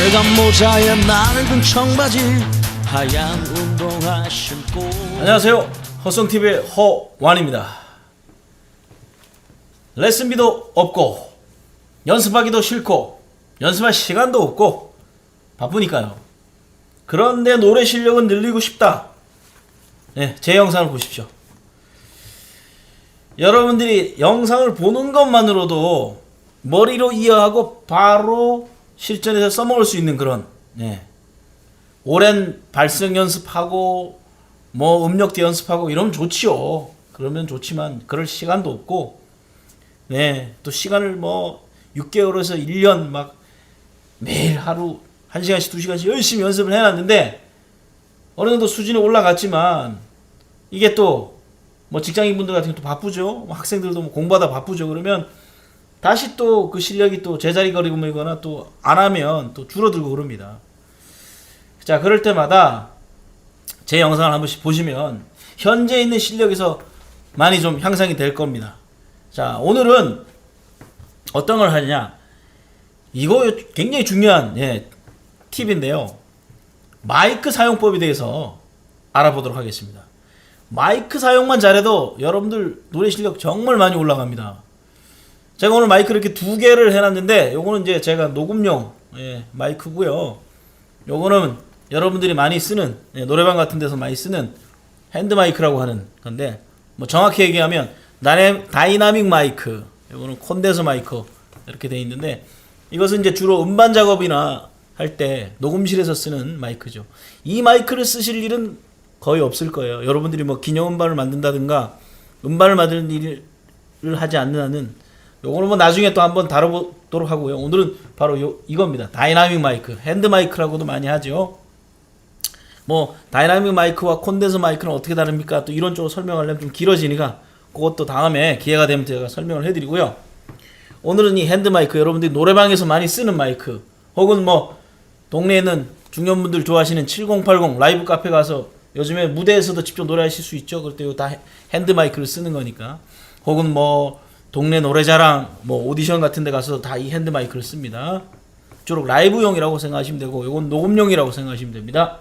빨간 모자에 낡은 청바지 하얀 운동화 신고. 안녕하세요, 허성TV의 허완입니다. 레슨비도 없고 연습하기도 싫고 연습할 시간도 없고 바쁘니까요. 그런데 노래 실력은 늘리고 싶다. 네, 제 영상을 보십시오. 여러분들이 영상을 보는 것만으로도 머리로 이해하고 바로 실전에서 써먹을 수 있는 그런, 오랜 발성 연습하고 뭐 음역대 연습하고 이러면 좋지요. 그러면 좋지만 그럴 시간도 없고, 또 시간을 뭐 6개월에서 1년 막 매일 하루 1시간씩 2시간씩 열심히 연습을 해놨는데 어느 정도 수준이 올라갔지만 이게 또 뭐 직장인분들 같은 경우 또 바쁘죠. 학생들도 뭐 공부하다 바쁘죠. 그러면 다시 또 그 실력이 또 제자리 걸음이거나 또 안 하면 또 줄어들고 그럽니다. 자, 그럴 때마다 제 영상을 한 번씩 보시면 현재 있는 실력에서 많이 좀 향상이 될 겁니다. 자, 오늘은 어떤 걸 하느냐, 이거 굉장히 중요한 팁인데요. 마이크 사용법에 대해서 알아보도록 하겠습니다. 마이크 사용만 잘해도 여러분들 노래 실력 정말 많이 올라갑니다. 제가 오늘 마이크 이렇게 두 개를 해놨는데, 요거는 이제 제가 녹음용 마이크고요. 요거는 여러분들이 많이 쓰는, 노래방 같은 데서 많이 쓰는 핸드 마이크라고 하는 건데, 뭐 정확히 얘기하면 다이나믹 마이크, 요거는 콘덴서 마이크 이렇게 되어 있는데, 이것은 이제 주로 음반 작업이나 할 때 녹음실에서 쓰는 마이크죠. 이 마이크를 쓰실 일은 거의 없을 거예요. 여러분들이 뭐 기념 음반을 만든다든가 음반을 만드는 일을 하지 않는 한은, 요거는 뭐 나중에 또 한번 다뤄보도록 하고요. 오늘은 바로 이겁니다. 다이나믹 마이크, 핸드 마이크라고도 많이 하죠. 뭐 다이나믹 마이크와 콘덴서 마이크는 어떻게 다릅니까? 또 이런 쪽으로 설명하려면 좀 길어지니까 그것도 다음에 기회가 되면 제가 설명을 해드리고요. 오늘은 이 핸드 마이크, 여러분들이 노래방에서 많이 쓰는 마이크, 혹은 뭐 동네에 있는 중년분들 좋아하시는 7080 라이브 카페 가서 요즘에 무대에서도 직접 노래하실 수 있죠. 그럴 때 다 핸드 마이크를 쓰는 거니까. 혹은 뭐 동네 노래자랑, 뭐 오디션 같은 데 가서 다 이 핸드 마이크를 씁니다. 주로 라이브용이라고 생각하시면 되고, 이건 녹음용이라고 생각하시면 됩니다.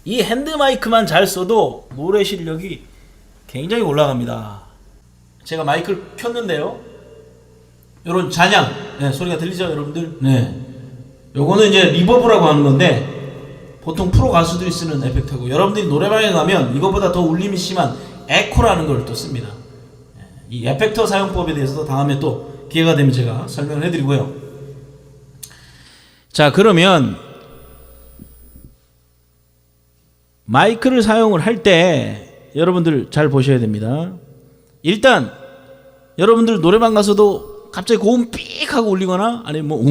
이 핸드 마이크만 잘 써도 노래 실력이 굉장히 올라갑니다. 제가 마이크를 켰는데요, 요런 잔향 소리가 들리죠, 여러분들? 요거는 이제 리버브라고 하는 건데, 보통 프로 가수들이 쓰는 에펙트고, 여러분들이 노래방에 가면 이거보다 더 울림이 심한 에코라는 걸 또 씁니다. 이 에펙터 사용법에 대해서도 다음에 또 기회가 되면 제가 설명을 해드리고요. 자, 그러면 마이크를 사용을 할 때 여러분들 잘 보셔야 됩니다. 일단 여러분들 노래방 가서도 갑자기 고음 삑 하고 울리거나 아니면 뭐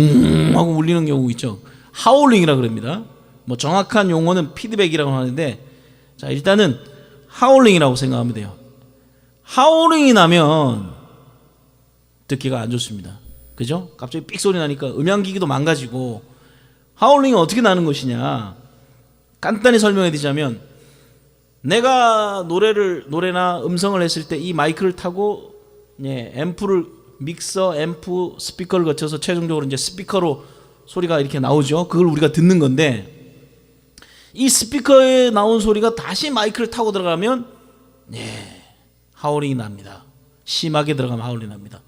하고 울리는 경우 있죠. 하울링이라 그럽니다. 뭐 정확한 용어는 피드백이라고 하는데, 자, 일단은 하울링이라고 생각하면 돼요. 하울링이 나면 듣기가 안 좋습니다. 그죠? 갑자기 삑 소리 나니까 음향기기도 망가지고. 하울링이 어떻게 나는 것이냐, 간단히 설명해 드리자면, 내가 노래나 음성을 했을 때 이 마이크를 타고 앰프를, 믹서, 앰프, 스피커를 거쳐서 최종적으로 이제 스피커로 소리가 이렇게 나오죠. 그걸 우리가 듣는 건데, 이 스피커에 나온 소리가 다시 마이크를 타고 들어가면 하울링이 납니다. 심하게 들어가면 하울링이 납니다.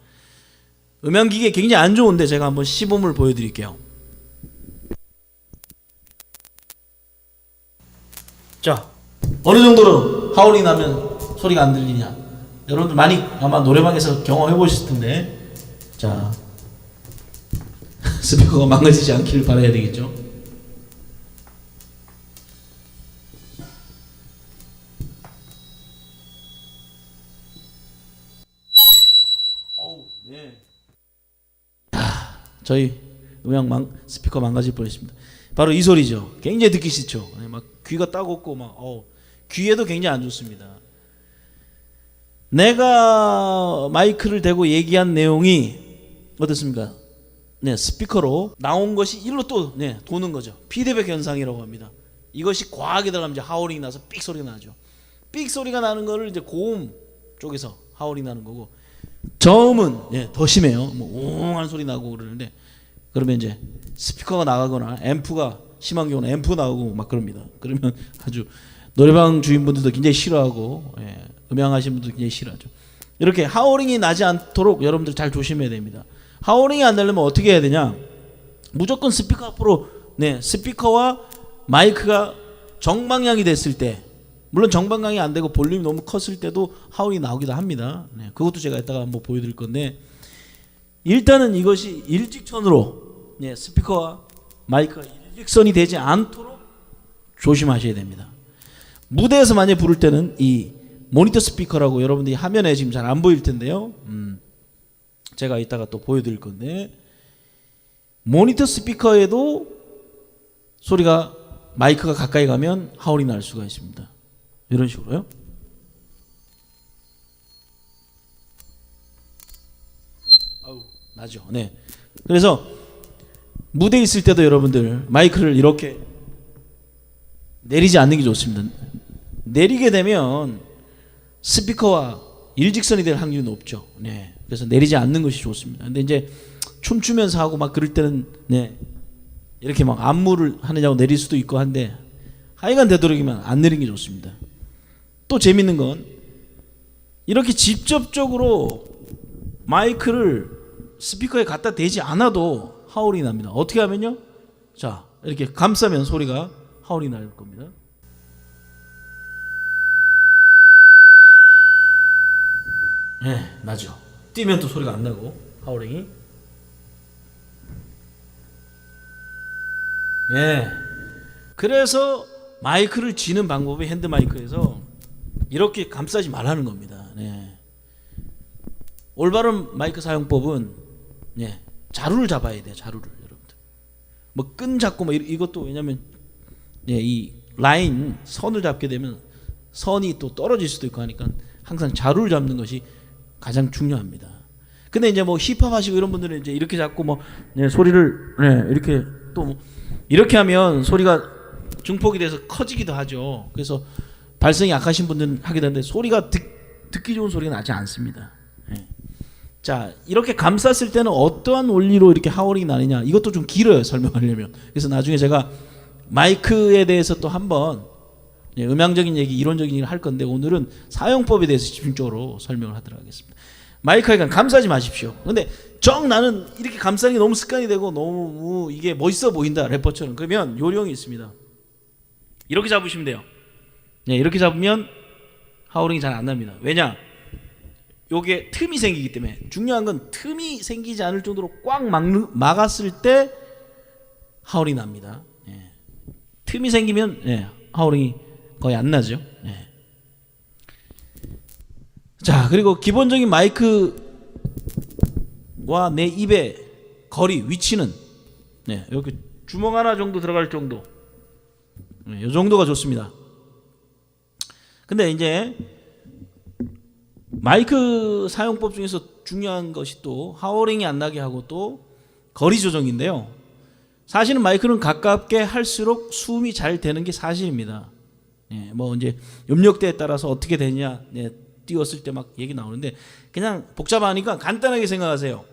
음향기기에 굉장히 안 좋은데 제가 한번 시범을 보여드릴게요. 자, 어느 정도로 하울링이 나면 소리가 안 들리냐, 여러분들 많이 아마 노래방에서 경험해 보셨을 텐데, 자, 스피커가 망가지지 않기를 바라야 되겠죠. 저희 스피커 망가질 뻔했습니다. 바로 이 소리죠. 굉장히 듣기 싫죠. 막 귀가 따갑고 막 귀에도 굉장히 안 좋습니다. 내가 마이크를 대고 얘기한 내용이 어떻습니까? 스피커로 나온 것이 일로 또 도는 거죠. 피드백 현상이라고 합니다. 이것이 과하게 들어가면 이제 하울링이 나서 삑 소리가 나죠. 삑 소리가 나는 거를 이제 고음 쪽에서 하울링 나는 거고, 저음은 더 심해요. 뭐 웅 하는 소리 나고 그러는데, 그러면 이제 스피커가 나가거나 앰프가 심한 경우는 앰프 나오고 막 그럽니다. 그러면 아주 노래방 주인분들도 굉장히 싫어하고 음향하시는 분들도 굉장히 싫어하죠. 이렇게 하우링이 나지 않도록 여러분들 잘 조심해야 됩니다. 하우링이 안 나려면 어떻게 해야 되냐? 무조건 스피커 앞으로 스피커와 마이크가 정방향이 됐을 때, 물론 정방향이 안 되고 볼륨이 너무 컸을 때도 하울이 나오기도 합니다. 그것도 제가 이따가 한번 보여드릴 건데, 일단은 이것이 일직선으로 스피커와 마이크가 일직선이 되지 않도록 조심하셔야 됩니다. 무대에서 만약에 부를 때는 이 모니터 스피커라고 여러분들이 화면에 지금 잘 안 보일 텐데요. 제가 이따가 또 보여드릴 건데, 모니터 스피커에도 소리가 마이크가 가까이 가면 하울이 날 수가 있습니다. 이런 식으로요. 나죠. 네. 그래서 무대에 있을 때도 여러분들 마이크를 이렇게 내리지 않는 게 좋습니다. 내리게 되면 스피커와 일직선이 될 확률이 높죠. 네. 그래서 내리지 않는 것이 좋습니다. 근데 이제 춤추면서 하고 막 그럴 때는 이렇게 막 안무를 하느냐고 내릴 수도 있고 한데, 하여간 되도록이면 안 내리는 게 좋습니다. 또 재밌는 건 이렇게 직접적으로 마이크를 스피커에 갖다 대지 않아도 하울이 납니다. 어떻게 하면요? 자, 이렇게 감싸면 소리가 하울이 날 겁니다. 나죠. 뛰면 또 소리가 안 나고 하울링이. 그래서 마이크를 쥐는 방법이 핸드 마이크에서 이렇게 감싸지 말라는 겁니다. 올바른 마이크 사용법은 자루를 잡아야 돼요. 자루를 여러분들. 뭐 끈 잡고 뭐 이것도, 왜냐면 이 라인 선을 잡게 되면 선이 또 떨어질 수도 있고 하니까 항상 자루를 잡는 것이 가장 중요합니다. 근데 이제 뭐 힙합 하시고 이런 분들은 이제 이렇게 잡고 뭐 소리를 이렇게 또 뭐 이렇게 하면 소리가 증폭이 돼서 커지기도 하죠. 그래서 발성이 약하신 분들은 하게 되는데 소리가 듣기 좋은 소리가 나지 않습니다. 자, 이렇게 감쌌을 때는 어떠한 원리로 이렇게 하울링이 나느냐, 이것도 좀 길어요, 설명하려면. 그래서 나중에 제가 마이크에 대해서 또 한번 음향적인 얘기, 이론적인 얘기를 할 건데, 오늘은 사용법에 대해서 집중적으로 설명을 하도록 하겠습니다. 마이크에 감싸지 마십시오. 근데 나는 이렇게 감싸는 게 너무 습관이 되고 너무 이게 멋있어 보인다, 래퍼처럼. 그러면 요령이 있습니다. 이렇게 잡으시면 돼요. 이렇게 잡으면 하울링이 잘 안 납니다. 왜냐? 요게 틈이 생기기 때문에. 중요한 건 틈이 생기지 않을 정도로 꽉 막았을 때 하울링이 납니다. 틈이 생기면 하울링이 거의 안 나죠. 자, 그리고 기본적인 마이크와 내 입의 거리, 위치는 이렇게 주먹 하나 정도 들어갈 정도, 이 정도가 좋습니다. 근데 이제 마이크 사용법 중에서 중요한 것이 또 하울링이 안 나게 하고 또 거리 조정인데요. 사실은 마이크는 가깝게 할수록 수음이 잘 되는 게 사실입니다. 뭐 이제 음역대에 따라서 어떻게 되냐, 띄웠을 때 막 얘기 나오는데, 그냥 복잡하니까 간단하게 생각하세요.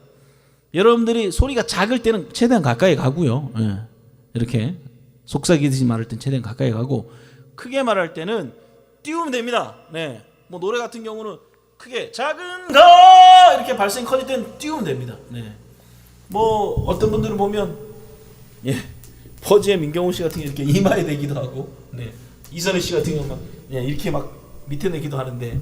여러분들이 소리가 작을 때는 최대한 가까이 가고요. 이렇게 속삭이듯이 말할 땐 최대한 가까이 가고, 크게 말할 때는 띄우면 됩니다. 뭐 노래 같은 경우는 크게 작은 거 이렇게 발성이 커질 때는 띄우면 됩니다. 뭐 어떤 분들은 보면 퍼지의 민경훈 씨 같은 게 이렇게 이마에 대기도 하고, 이선희 씨 같은 경우 막 이렇게 막 밑에 내기도 하는데,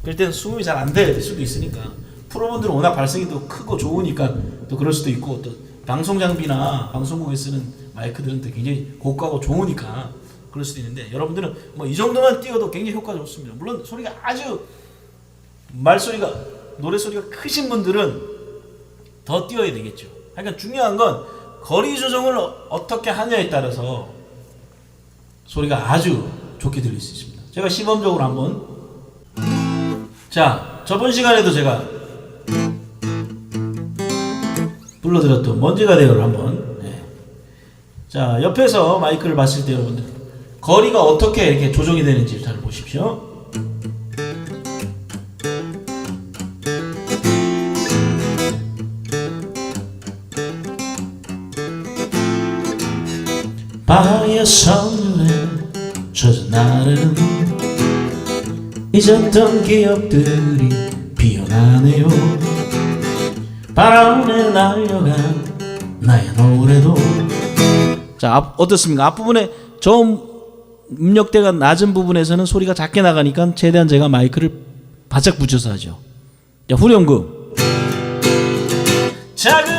그럴 때는 수음이 잘 안 될 수도 있으니까, 프로분들은 워낙 발성이 또 크고 좋으니까 또 그럴 수도 있고, 또 방송 장비나 방송국에 쓰는 마이크들은 또 굉장히 고가고 좋으니까 그럴 수도 있는데, 여러분들은 뭐 이 정도만 띄워도 굉장히 효과가 좋습니다. 물론 소리가 아주 말소리가, 노래소리가 크신 분들은 더 띄워야 되겠죠. 그러니까 중요한 건 거리 조정을 어떻게 하냐에 따라서 소리가 아주 좋게 들릴 수 있습니다. 제가 시범적으로 한번, 자, 저번 시간에도 제가 불러드렸던 먼지가 되어를 한번, 자, 옆에서 마이크를 봤을 때 여러분들 거리가 어떻게 이렇게 조정이 되는지 잘 보십시오. 바하의 선율에 젖은 나르는 잊었던 기억들이 피어나네요. 바람에 날려간 나의 노래도. 자, 어떻습니까? 앞부분에 저음 음역대가 낮은 부분에서는 소리가 작게 나가니까 최대한 제가 마이크를 바짝 붙여서 하죠. 자, 후렴구. 작은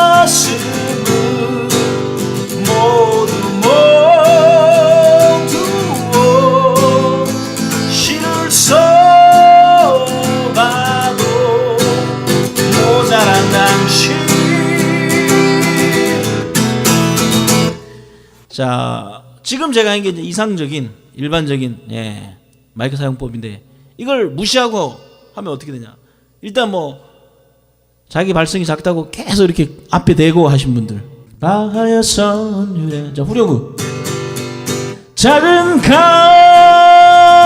가슴을 모두 모두어 시를 써봐도 모자란 당신. 자, 지금 제가 한 게 이상적인 일반적인 마이크 사용법인데 이걸 무시하고 하면 어떻게 되냐? 일단 뭐 자기 발성이 작다고 계속 이렇게 앞에 대고 하신 분들, 바하의 선율에, 자, 후렴구. 작은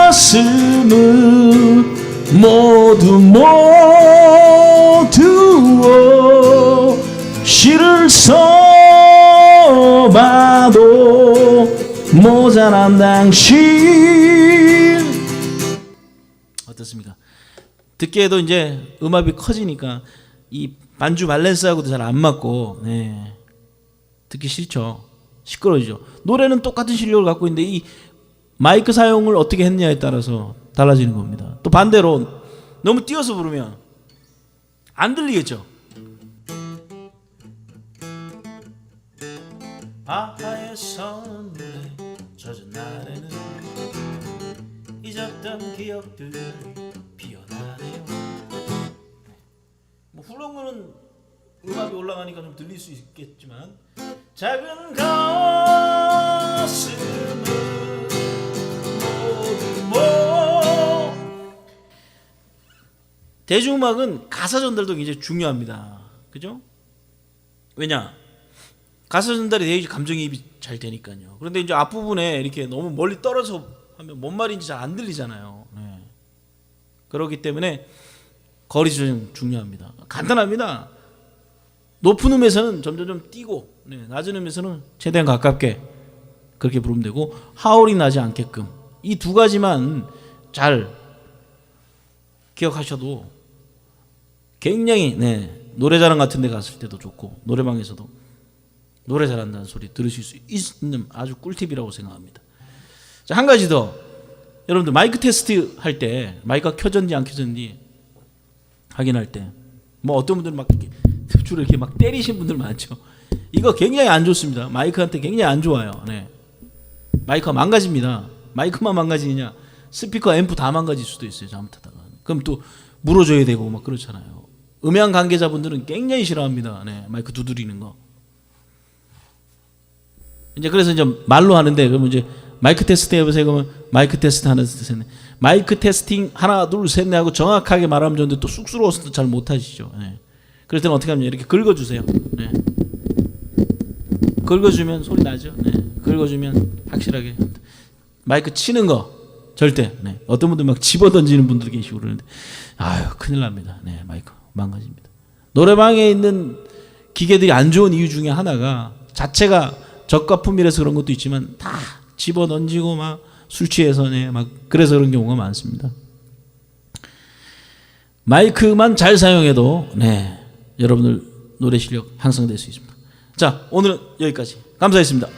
가슴을 모두 모두어 시를 써봐도 모자란 당신. 어떻습니까? 듣기에도 이제 음압이 커지니까 이 반주 밸런스하고도 잘 안 맞고 듣기 싫죠. 시끄러워지죠. 노래는 똑같은 실력을 갖고 있는데 이 마이크 사용을 어떻게 했냐에 따라서 달라지는 겁니다. 또 반대로 너무 띄어서 부르면 안 들리겠죠. 바하의 선물에 젖은 날에는 잊었던 기억들이 피어나네요. 뭐 후렴구는 음악이 올라가니까 좀 들릴 수 있겠지만 작은 가슴을 모두 대중음악은 가사 전달도 굉장히 중요합니다. 그죠? 왜냐? 가사 전달이 되게 감정이입이 잘 되니까요. 그런데 이제 앞부분에 이렇게 너무 멀리 떨어져 하면 뭔 말인지 잘 안 들리잖아요. 그렇기 때문에 거리 조정 중요합니다. 간단합니다. 높은 음에서는 점점 뛰고 낮은 음에서는 최대한 가깝게 그렇게 부르면 되고 하울이 나지 않게끔 이 두 가지만 잘 기억하셔도 굉장히 노래자랑 같은 데 갔을 때도 좋고 노래방에서도 노래 잘한다는 소리 들으실 수 있는 아주 꿀팁이라고 생각합니다. 자, 한 가지 더. 여러분들 마이크 테스트 할 때 마이크가 켜졌는지 안 켜졌는지 확인할 때 뭐 어떤 분들은 막 이렇게 주로 이렇게 막 때리신 분들 많죠. 이거 굉장히 안 좋습니다. 마이크한테 굉장히 안 좋아요. 마이크가 망가집니다. 마이크만 망가지느냐 스피커 앰프 다 망가질 수도 있어요. 잘못하다가. 그럼 또 물어줘야 되고 막 그렇잖아요. 음향 관계자분들은 굉장히 싫어합니다. 마이크 두드리는 거. 이제 그래서 이제 말로 하는데 그러면 이제 마이크 테스트 해보세요. 그러면 마이크 테스트 하나 둘 셋 넷. 마이크 테스팅 하나 둘 셋 넷 하고 정확하게 말하면 좋은데 또 쑥스러워서 잘 못하시죠. 그럴 때는 어떻게 하면 이렇게 긁어주세요. 긁어주면 소리 나죠. 긁어주면 확실하게. 마이크 치는 거 절대. 어떤 분들 막 집어 던지는 분들 계시고 그러는데 아유 큰일 납니다. 마이크 망가집니다. 노래방에 있는 기계들이 안 좋은 이유 중에 하나가 자체가 저가 품이라서 그런 것도 있지만 다 집어 던지고 막 술 취해서 막 그래서 그런 경우가 많습니다. 마이크만 잘 사용해도 여러분들 노래 실력 향상될 수 있습니다. 자, 오늘은 여기까지. 감사했습니다.